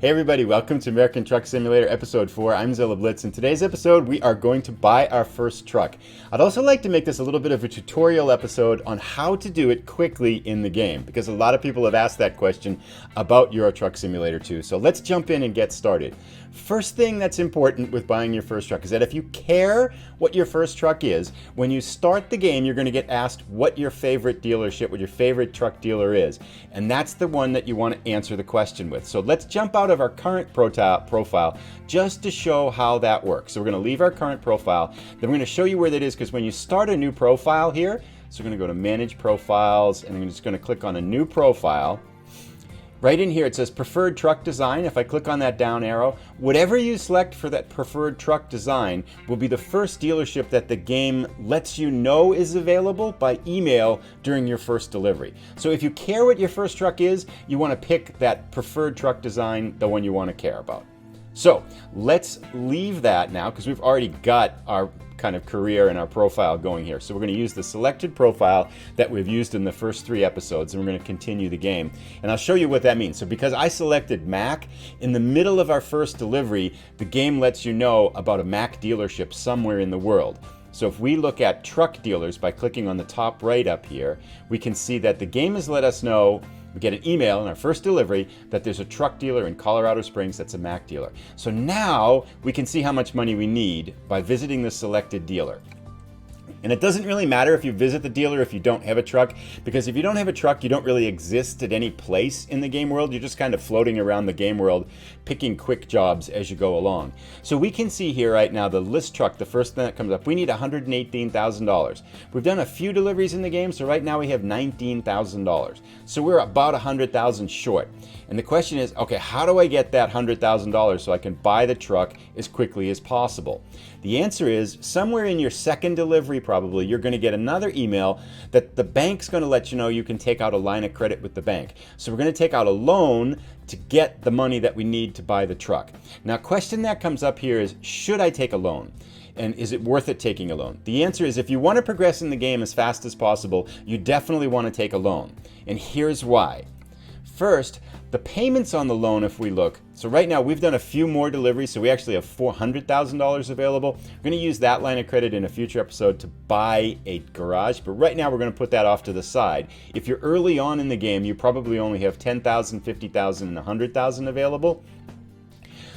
Hey everybody, welcome to American Truck Simulator episode 4. I'm Zilla Blitz. In today's episode, we are going to buy our first truck. I'd also like to make this a little bit of a tutorial episode on how to do it quickly in the game, because a lot of people have asked that question about Euro Truck Simulator 2. So let's jump in and get started. First thing that's important with buying your first truck is that if you care what your first truck is, when you start the game, you're going to get asked what your favorite dealership, what your favorite truck dealer is. And that's the one that you want to answer the question with. So let's jump out of our current profile just to show how that works. So we're going to leave our current profile. Then we're going to show you where that is, because when you start a new profile here, so we're going to go to Manage Profiles, and I'm just going to click on a new profile. Right in here it says Preferred Truck Design. If I click on that down arrow, whatever you select for that preferred truck design will be the first dealership that the game lets you know is available by email during your first delivery. So if you care what your first truck is, you want to pick that preferred truck design, the one you want to care about. So let's leave that now, because we've already got our kind of career and our profile going here. So we're going to use the selected profile that we've used in the first 3 episodes, and we're going to continue the game. And I'll show you what that means. So because I selected Mac, in the middle of our first delivery, the game lets you know about a Mac dealership somewhere in the world. So if we look at truck dealers by clicking on the top right up here, we can see that the game has let us know, we get an email in our first delivery that there's a truck dealer in Colorado Springs that's a Mac dealer. So now we can see how much money we need by visiting the selected dealer. And it doesn't really matter if you visit the dealer if you don't have a truck, because if you don't have a truck, you don't really exist at any place in the game world. You're just kind of floating around the game world, picking quick jobs as you go along. So we can see here right now the list truck, the first thing that comes up, we need $118,000. We've done a few deliveries in the game, so right now we have $19,000. So we're about $100,000 short. And the question is, okay, how do I get that $100,000 so I can buy the truck as quickly as possible? The answer is, somewhere in your second delivery probably, you're going to get another email that the bank's going to let you know you can take out a line of credit with the bank. So we're going to take out a loan to get the money that we need to buy the truck. Now, a question that comes up here is, should I take a loan? And is it worth it taking a loan? The answer is, if you want to progress in the game as fast as possible, you definitely want to take a loan. And here's why. First, the payments on the loan, if we look, so right now we've done a few more deliveries, so we actually have $400,000 available. We're going to use that line of credit in a future episode to buy a garage, but right now we're going to put that off to the side. If you're early on in the game, you probably only have $10,000, $50,000, and $100,000 available.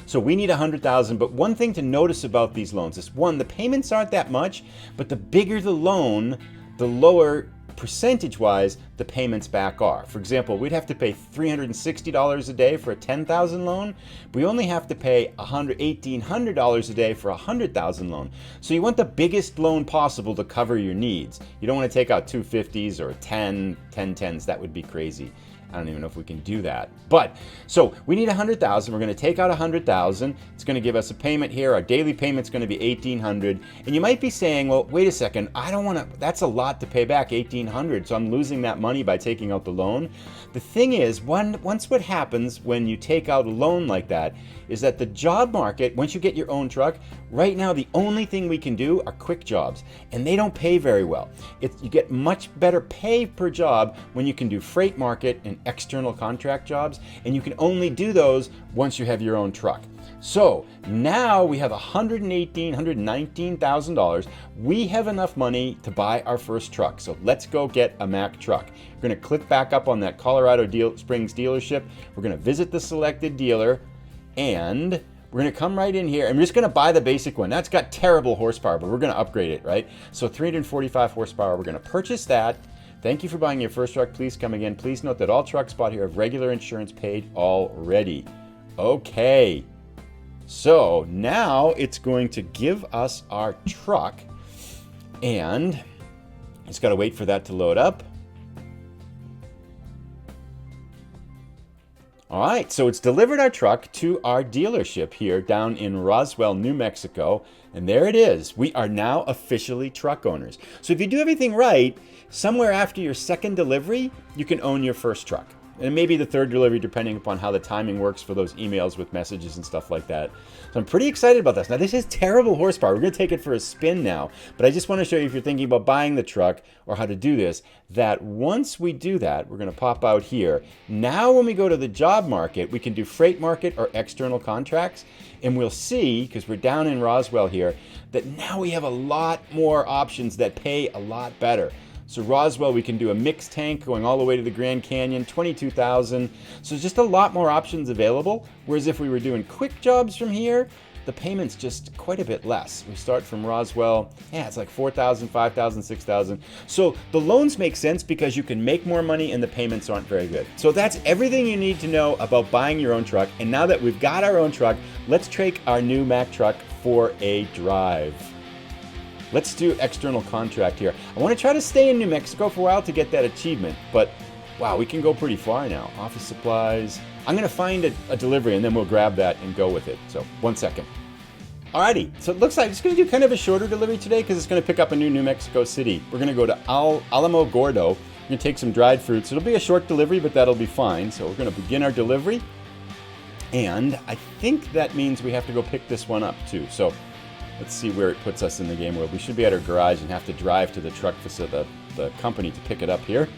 So we need $100,000, but one thing to notice about these loans is, one, the payments aren't that much, but the bigger the loan, the lower percentage-wise the payments back are. For example, we'd have to pay $360 a day for a $10,000 loan. We only have to pay $1,800 a day for a $100,000 loan. So you want the biggest loan possible to cover your needs. You don't want to take out 250s or 10 10s. That would be crazy. I don't even know if we can do that. But, so we need $100,000. We're going to take out $100,000. It's going to give us a payment here. Our daily payment's going to be $1,800. And you might be saying, well, wait a second. I don't want to, that's a lot to pay back, $1,800. So I'm losing that money by taking out the loan. The thing is, once what happens when you take out a loan like that is that the job market, once you get your own truck, right now the only thing we can do are quick jobs, and they don't pay very well. You get much better pay per job when you can do freight market and external contract jobs, and you can only do those once you have your own truck. So now we have $119,000. We have enough money to buy our first truck. So let's go get a Mack truck. We're going to click back up on that Colorado Springs dealership. We're going to visit the selected dealer, and we're going to come right in here. I'm just going to buy the basic one. That's got terrible horsepower, but we're going to upgrade it, right? So 345 horsepower. We're going to purchase that. Thank you for buying your first truck. Please come again. Please note that all trucks bought here have regular insurance paid already. Okay. So now it's going to give us our truck, and just got to wait for that to load up. All right, so it's delivered our truck to our dealership here down in Roswell, New Mexico, and there it is. We are now officially truck owners. So if you do everything right, somewhere after your second delivery, you can own your first truck. And maybe the third delivery depending upon how the timing works for those emails with messages and stuff like that. So I'm pretty excited about this. Now this is terrible horsepower. We're going to take it for a spin now. But I just want to show you, if you're thinking about buying the truck or how to do this, that once we do that, we're going to pop out here. Now when we go to the job market, we can do freight market or external contracts. And we'll see, because we're down in Roswell here, that now we have a lot more options that pay a lot better. So Roswell, we can do a mixed tank going all the way to the Grand Canyon, 22,000. So just a lot more options available. Whereas if we were doing quick jobs from here, the payment's just quite a bit less. We start from Roswell, yeah, it's like 4,000, 5,000, 6,000. So the loans make sense because you can make more money and the payments aren't very good. So that's everything you need to know about buying your own truck. And now that we've got our own truck, let's take our new Mack truck for a drive. Let's do external contract here. I want to try to stay in New Mexico for a while to get that achievement, but wow, we can go pretty far now. Office supplies. I'm going to find a delivery and then we'll grab that and go with it. So 1 second. Alrighty, so it looks like it's going to do kind of a shorter delivery today because it's going to pick up a New Mexico City. We're going to go to Alamogordo. We're going to take some dried fruits. It'll be a short delivery, but that'll be fine. So we're going to begin our delivery. And I think that means we have to go pick this one up too. So let's see where it puts us in the game world. We should be at our garage and have to drive to the truck facility, the company, to pick it up here.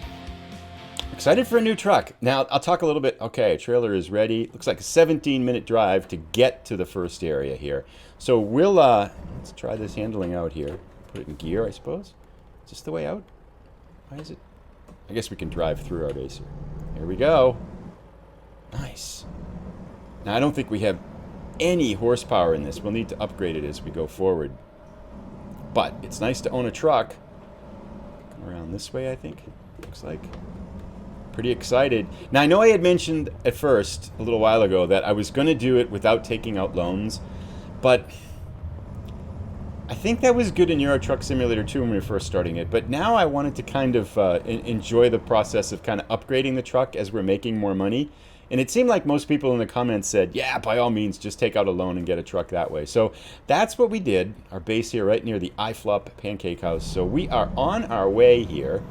Excited for a new truck. Now, I'll talk a little bit. Okay, trailer is ready. Looks like a 17-minute drive to get to the first area here. So we'll, let's try this handling out here. Put it in gear, I suppose. Is this the way out? Why is it? I guess we can drive through our base here. Here we go. Nice. Now, I don't think we have any horsepower in this. We'll need to upgrade it as we go forward. But it's nice to own a truck. Come around this way, I think. Looks like. Pretty excited. Now, I know I had mentioned at first, a little while ago, that I was going to do it without taking out loans. But I think that was good in Euro Truck Simulator 2 when we were first starting it. But now I wanted to kind of enjoy the process of kind of upgrading the truck as we're making more money. And it seemed like most people in the comments said, yeah, by all means, just take out a loan and get a truck that way. So that's what we did. Our base here right near the iFlop Pancake House. So we are on our way here.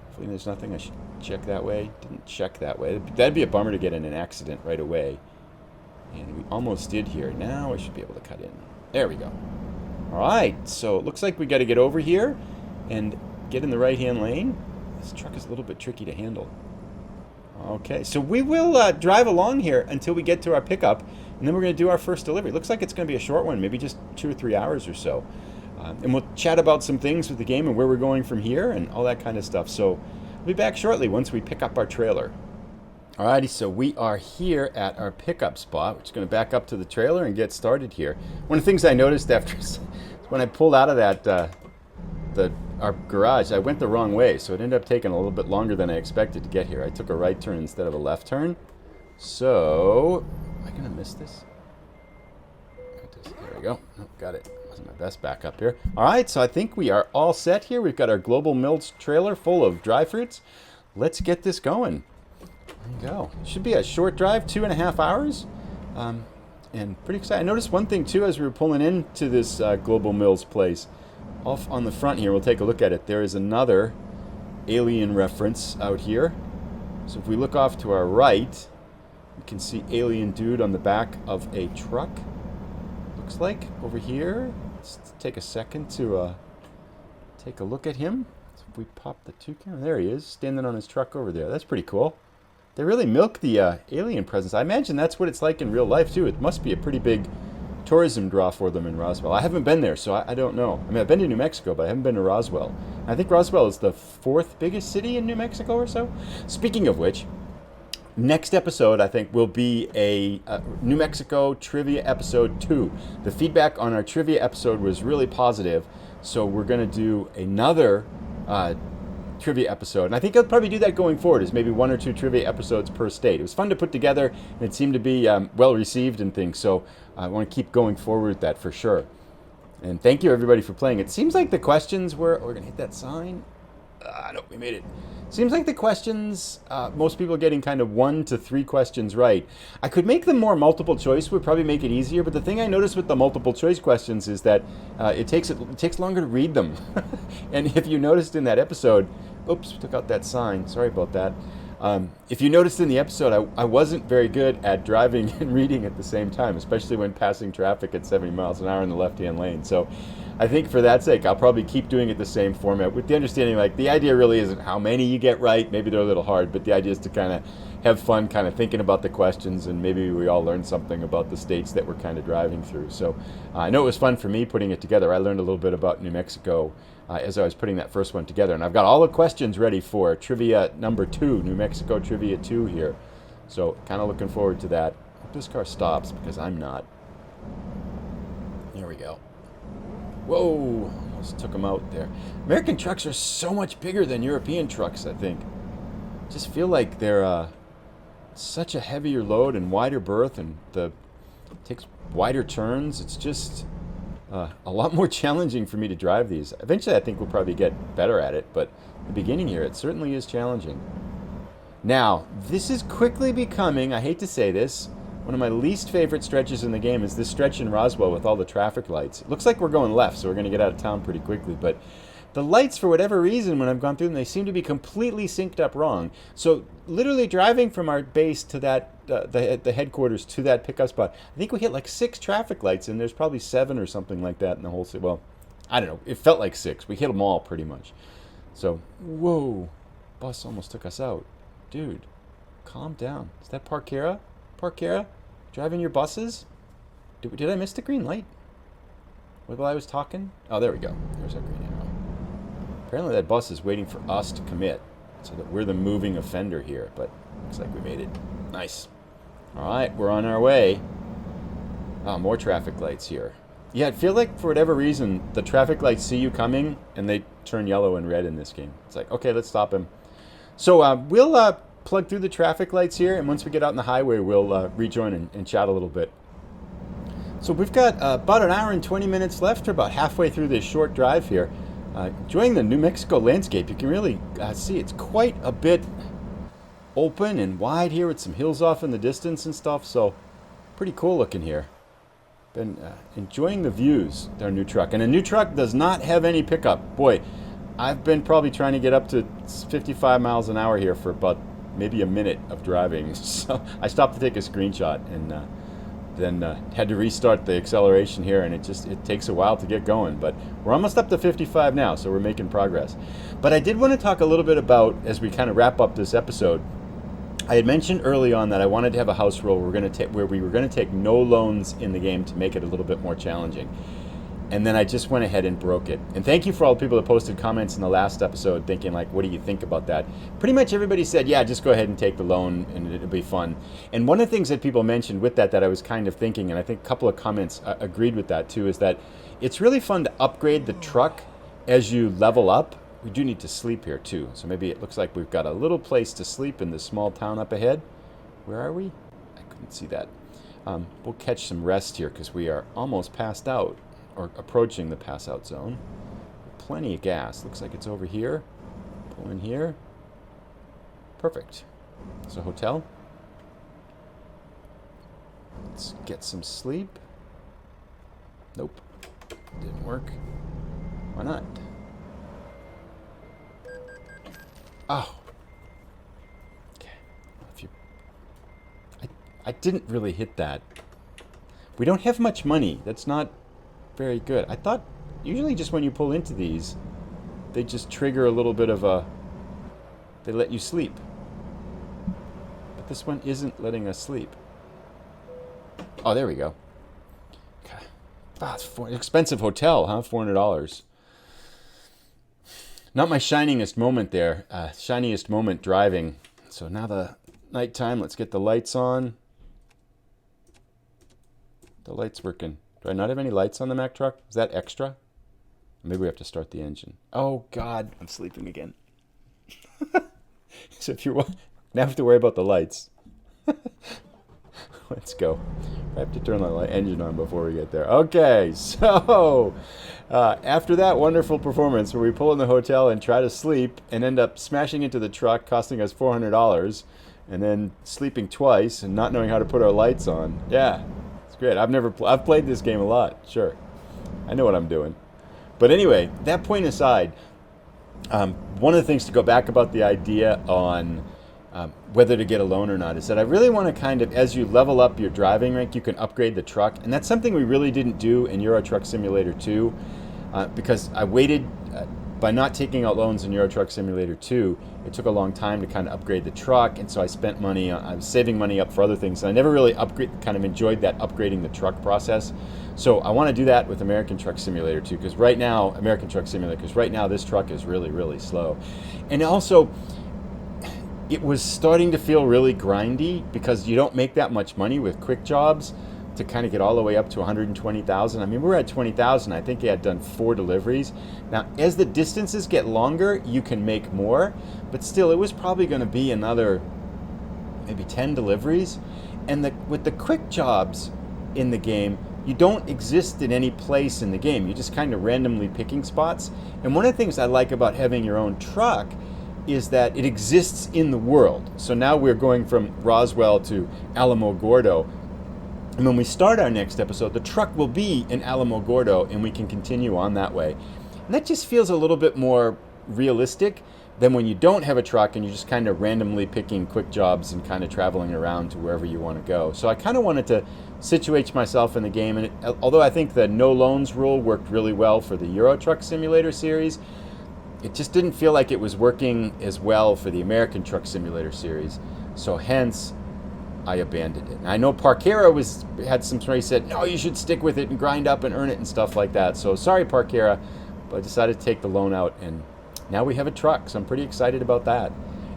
Hopefully there's nothing I should check that way. Didn't check that way. That'd be a bummer to get in an accident right away. And we almost did here. Now I should be able to cut in. There we go. All right. So it looks like we got to get over here and get in the right-hand lane. This truck is a little bit tricky to handle. Okay, so we will drive along here until we get to our pickup, and then we're going to do our first delivery. Looks like it's going to be a short one, maybe just 2 or 3 hours or so. And we'll chat about some things with the game and where we're going from here and all that kind of stuff. So we'll be back shortly once we pick up our trailer. Alrighty, so we are here at our pickup spot. We're just going to back up to the trailer and get started here. One of the things I noticed after when I pulled out of that our garage, I went the wrong way, so it ended up taking a little bit longer than I expected to get here. I took a right turn instead of a left turn. So, am I going to miss this? There we go. Oh, got it. Wasn't my best backup here. All right, so I think we are all set here. We've got our Global Mills trailer full of dry fruits. Let's get this going. There we go. Should be a short drive, 2.5 hours. And pretty excited. I noticed one thing, too, as we were pulling into this Global Mills place. Off on the front here, we'll take a look at it. There is another alien reference out here. So if we look off to our right, we can see Alien Dude on the back of a truck. Looks like over here. Let's take a second to take a look at him. So if we pop the two camera, there he is, standing on his truck over there. That's pretty cool. They really milk the alien presence. I imagine that's what it's like in real life too. It must be a pretty big tourism draw for them in Roswell. I haven't been there, so I don't know. I mean, I've been to New Mexico, but I haven't been to Roswell. I think Roswell is the 4th biggest city in New Mexico or so. Speaking of which, next episode, I think, will be a New Mexico trivia episode 2. The feedback on our trivia episode was really positive, so we're going to do another trivia episode. And I think I'll probably do that going forward, is maybe 1 or 2 trivia episodes per state. It was fun to put together, and it seemed to be well received and things, so I want to keep going forward with that for sure. And thank you, everybody, for playing. It seems like the questions were... Oh, we're going to hit that sign. No, we made it. Seems like the questions, most people are getting kind of 1 to 3 questions right. I could make them more multiple choice, would probably make it easier, but the thing I noticed with the multiple choice questions is that it takes longer to read them. And if you noticed in that episode... Oops, took out that sign. Sorry about that. If you noticed in the episode, I wasn't very good at driving and reading at the same time, especially when passing traffic at 70 miles an hour in the left-hand lane. So I think for that sake, I'll probably keep doing it the same format with the understanding, like, the idea really isn't how many you get right. Maybe they're a little hard, but the idea is to kind of have fun kind of thinking about the questions, and maybe we all learn something about the states that we're kind of driving through. So I know it was fun for me putting it together. I learned a little bit about New Mexico as I was putting that first one together. And I've got all the questions ready for trivia number 2, New Mexico Trivia 2 here. So kind of looking forward to that. Hope this car stops because I'm not. There we go. Whoa, almost took them out there. American trucks are so much bigger than European trucks, I think. Just feel like they're such a heavier load and wider berth, and takes wider turns. It's just a lot more challenging for me to drive these. Eventually, I think we'll probably get better at it, but at the beginning here, it certainly is challenging. Now, this is quickly becoming, I hate to say this, one of my least favorite stretches in the game is this stretch in Roswell with all the traffic lights. It looks like we're going left, so we're going to get out of town pretty quickly, but the lights, for whatever reason, when I've gone through them, they seem to be completely synced up wrong. So literally driving from our base to that, the headquarters to that pickup spot, I think we hit like 6 traffic lights, and there's probably 7 or something like that in the whole city. Well, I don't know. It felt like 6. We hit them all pretty much. So, whoa, bus almost took us out. Dude, calm down. Is that Parkera? Parkera? Driving your buses? Did I miss the green light? While I was talking? Oh, there we go. There's our green arrow. Apparently that bus is waiting for us to commit, so that we're the moving offender here, but looks like we made it. Nice. All right, we're on our way. Oh, more traffic lights here. Yeah, I feel like for whatever reason, the traffic lights see you coming, and they turn yellow and red in this game. It's like, okay, let's stop him. So we'll plug through the traffic lights here, and once we get out on the highway, we'll rejoin and chat a little bit. So we've got about an hour and 20 minutes left. We're about halfway through this short drive here. Enjoying the New Mexico landscape. You can really see it's quite a bit open and wide here with some hills off in the distance and stuff. So pretty cool looking here. Been enjoying the views. Their new truck. And a new truck does not have any pickup. Boy, I've been probably trying to get up to 55 miles an hour here for about maybe a minute of driving. So I stopped to take a screenshot and then had to restart the acceleration here, and it takes a while to get going, but we're almost up to 55 now, so we're making progress. But I did want to talk a little bit about, as we kind of wrap up this episode, I had mentioned early on that I wanted to have a house rule where we were going to take no loans in the game to make it a little bit more challenging. And then I just went ahead and broke it. And thank you for all the people that posted comments in the last episode thinking, like, what do you think about that? Pretty much everybody said, yeah, just go ahead and take the loan and it'll be fun. And one of the things that people mentioned with that I was kind of thinking, and I think a couple of comments agreed with that too, is that it's really fun to upgrade the truck as you level up. We do need to sleep here too. So maybe it looks like we've got a little place to sleep in this small town up ahead. Where are we? I couldn't see that. We'll catch some rest here because we are almost passed out, or approaching the pass out zone. Plenty of gas. Looks like it's over here. Pull in here. Perfect. It's a hotel. Let's get some sleep. Nope. Didn't work. Why not? Oh. Okay. I didn't really hit that. We don't have much money. That's not very good. I thought usually just when you pull into these, they just trigger a little bit of they let you sleep. But this one isn't letting us sleep. Oh, there we go. Okay. Wow, it's an expensive hotel, huh? $400. Not my shiningest moment there. Shiniest moment driving. So now the nighttime, let's get the lights on. The light's working. Do I not have any lights on the Mack truck? Is that extra? Maybe we have to start the engine. Oh, God. I'm sleeping again. So if you're... Now I have to worry about the lights. Let's go. I have to turn the engine on before we get there. Okay, so... after that wonderful performance where we pull in the hotel and try to sleep and end up smashing into the truck, costing us $400, and then sleeping twice and not knowing how to put our lights on. Yeah. Great. I've played this game a lot. Sure, I know what I'm doing. But anyway, that point aside, one of the things to go back about the idea on whether to get a loan or not is that I really want to kind of, as you level up your driving rank, you can upgrade the truck. And that's something we really didn't do in Euro Truck Simulator 2 because I waited, by not taking out loans in Euro Truck Simulator 2, it took a long time to kind of upgrade the truck. And so I spent money, I was saving money up for other things. And I never really kind of enjoyed that upgrading the truck process. So I want to do that with American Truck Simulator 2 because right now, this truck is really, really slow. And also, it was starting to feel really grindy because you don't make that much money with quick jobs to kind of get all the way up to 120,000. I mean, we're at 20,000. I think he had done 4 deliveries. Now, as the distances get longer, you can make more, but still, it was probably going to be another maybe 10 deliveries. And with the quick jobs in the game, you don't exist in any place in the game. You're just kind of randomly picking spots. And one of the things I like about having your own truck is that it exists in the world. So now we're going from Roswell to Alamogordo. And when we start our next episode, the truck will be in Alamogordo and we can continue on that way. And that just feels a little bit more realistic than when you don't have a truck and you're just kind of randomly picking quick jobs and kind of traveling around to wherever you want to go. So I kind of wanted to situate myself in the game. And although I think the no loans rule worked really well for the Euro Truck Simulator series, it just didn't feel like it was working as well for the American Truck Simulator series. So hence, I abandoned it. And I know Parkera had some story, said, no, you should stick with it and grind up and earn it and stuff like that. So sorry, Parkera, but I decided to take the loan out, and now we have a truck, so I'm pretty excited about that.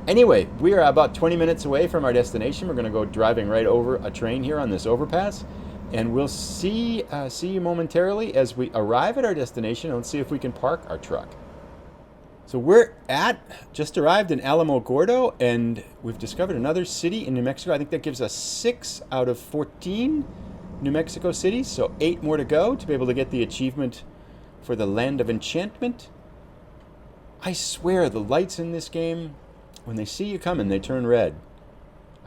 Anyway, we are about 20 minutes away from our destination. We're going to go driving right over a train here on this overpass, and we'll see you momentarily as we arrive at our destination, and let's see if we can park our truck. So we're just arrived in Alamogordo, and we've discovered another city in New Mexico. I think that gives us 6 out of 14 New Mexico cities, so 8 more to go to be able to get the achievement for the Land of Enchantment. I swear the lights in this game, when they see you coming, they turn red.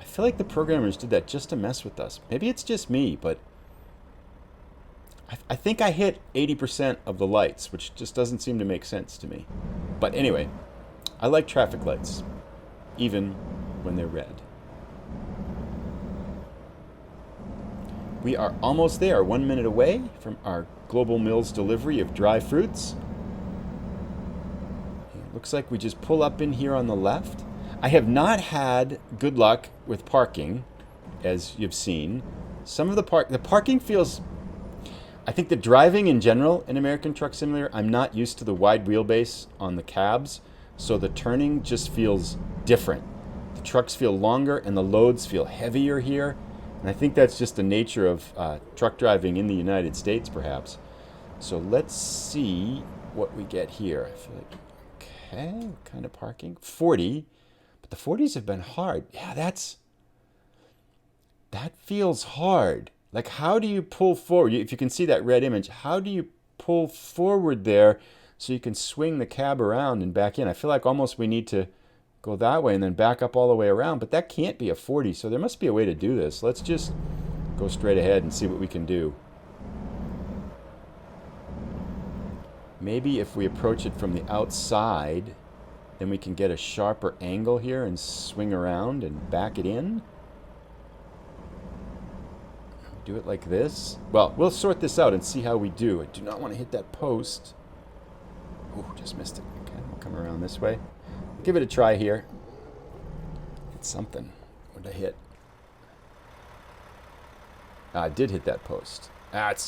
I feel like the programmers did that just to mess with us. Maybe it's just me, but I think I hit 80% of the lights, which just doesn't seem to make sense to me. But anyway, I like traffic lights, even when they're red. We are almost there, 1 minute away from our Global Mills delivery of dry fruits. It looks like we just pull up in here on the left. I have not had good luck with parking, as you've seen. Some of the parking feels... I think the driving in general in American Truck Simulator, I'm not used to the wide wheelbase on the cabs, so the turning just feels different. The trucks feel longer and the loads feel heavier here, and I think that's just the nature of truck driving in the United States, perhaps. So let's see what we get here. I feel like, okay, what kind of parking? 40, but the 40s have been hard. Yeah, that feels hard. Like, how do you pull forward? If you can see that red image, how do you pull forward there so you can swing the cab around and back in? I feel like almost we need to go that way and then back up all the way around, but that can't be a 40, so there must be a way to do this. Let's just go straight ahead and see what we can do. Maybe if we approach it from the outside, then we can get a sharper angle here and swing around and back it in. Do it like this. Well, we'll sort this out and see how we do. I do not want to hit that post. Oh, just missed it. Okay, we'll come around this way. Give it a try here. It's something. What did I hit? I did hit that post. It's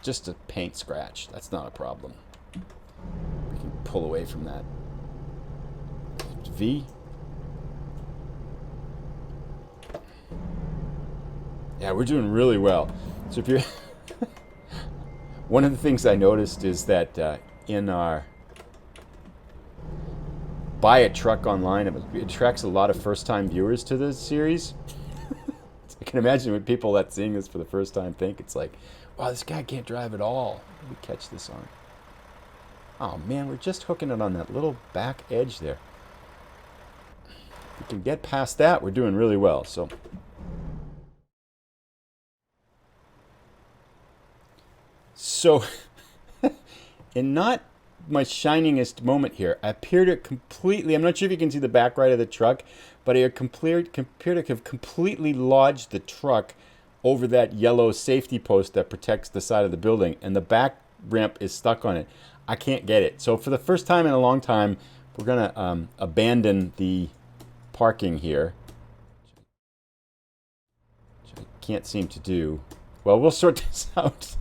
just a paint scratch. That's not a problem. We can pull away from that. V. Yeah, we're doing really well. So if you're... One of the things I noticed is that in our buy a truck online, it attracts a lot of first-time viewers to the series. I can imagine what people that seeing this for the first time think. It's like, wow, this guy can't drive at all. Let me catch this on. Oh man, we're just hooking it on that little back edge there. If we can get past that, we're doing really well. So in not my shiningest moment here. I appear to completely, I'm not sure if you can see the back right of the truck, but I appear to have completely lodged the truck over that yellow safety post that protects the side of the building, and the back ramp is stuck on it. I can't get it. So for the first time in a long time, we're gonna abandon the parking here, which I can't seem to do. Well, we'll sort this out.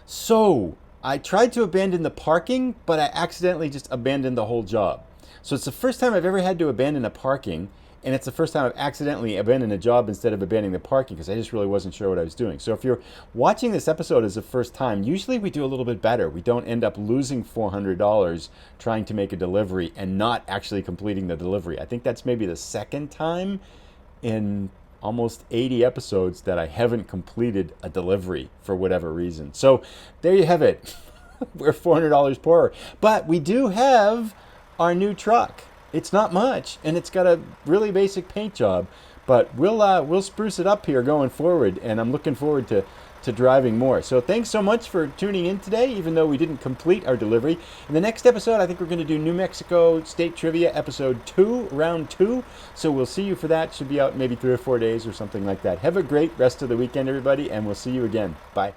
So I tried to abandon the parking, but I accidentally just abandoned the whole job. So it's the first time I've ever had to abandon a parking, and it's the first time I've accidentally abandoned a job instead of abandoning the parking, because I just really wasn't sure what I was doing. So if you're watching this episode as the first time, usually we do a little bit better. We don't end up losing $400 trying to make a delivery and not actually completing the delivery. I think that's maybe the second time in almost 80 episodes that I haven't completed a delivery for whatever reason. So there you have it. We're $400 poorer. But we do have our new truck. It's not much, and it's got a really basic paint job, but we'll spruce it up here going forward, and I'm looking forward to driving more. So thanks so much for tuning in today, even though we didn't complete our delivery. In the next episode, I think we're going to do New Mexico State Trivia Episode 2, Round 2. So we'll see you for that. Should be out maybe 3 or 4 days or something like that. Have a great rest of the weekend, everybody, and we'll see you again. Bye.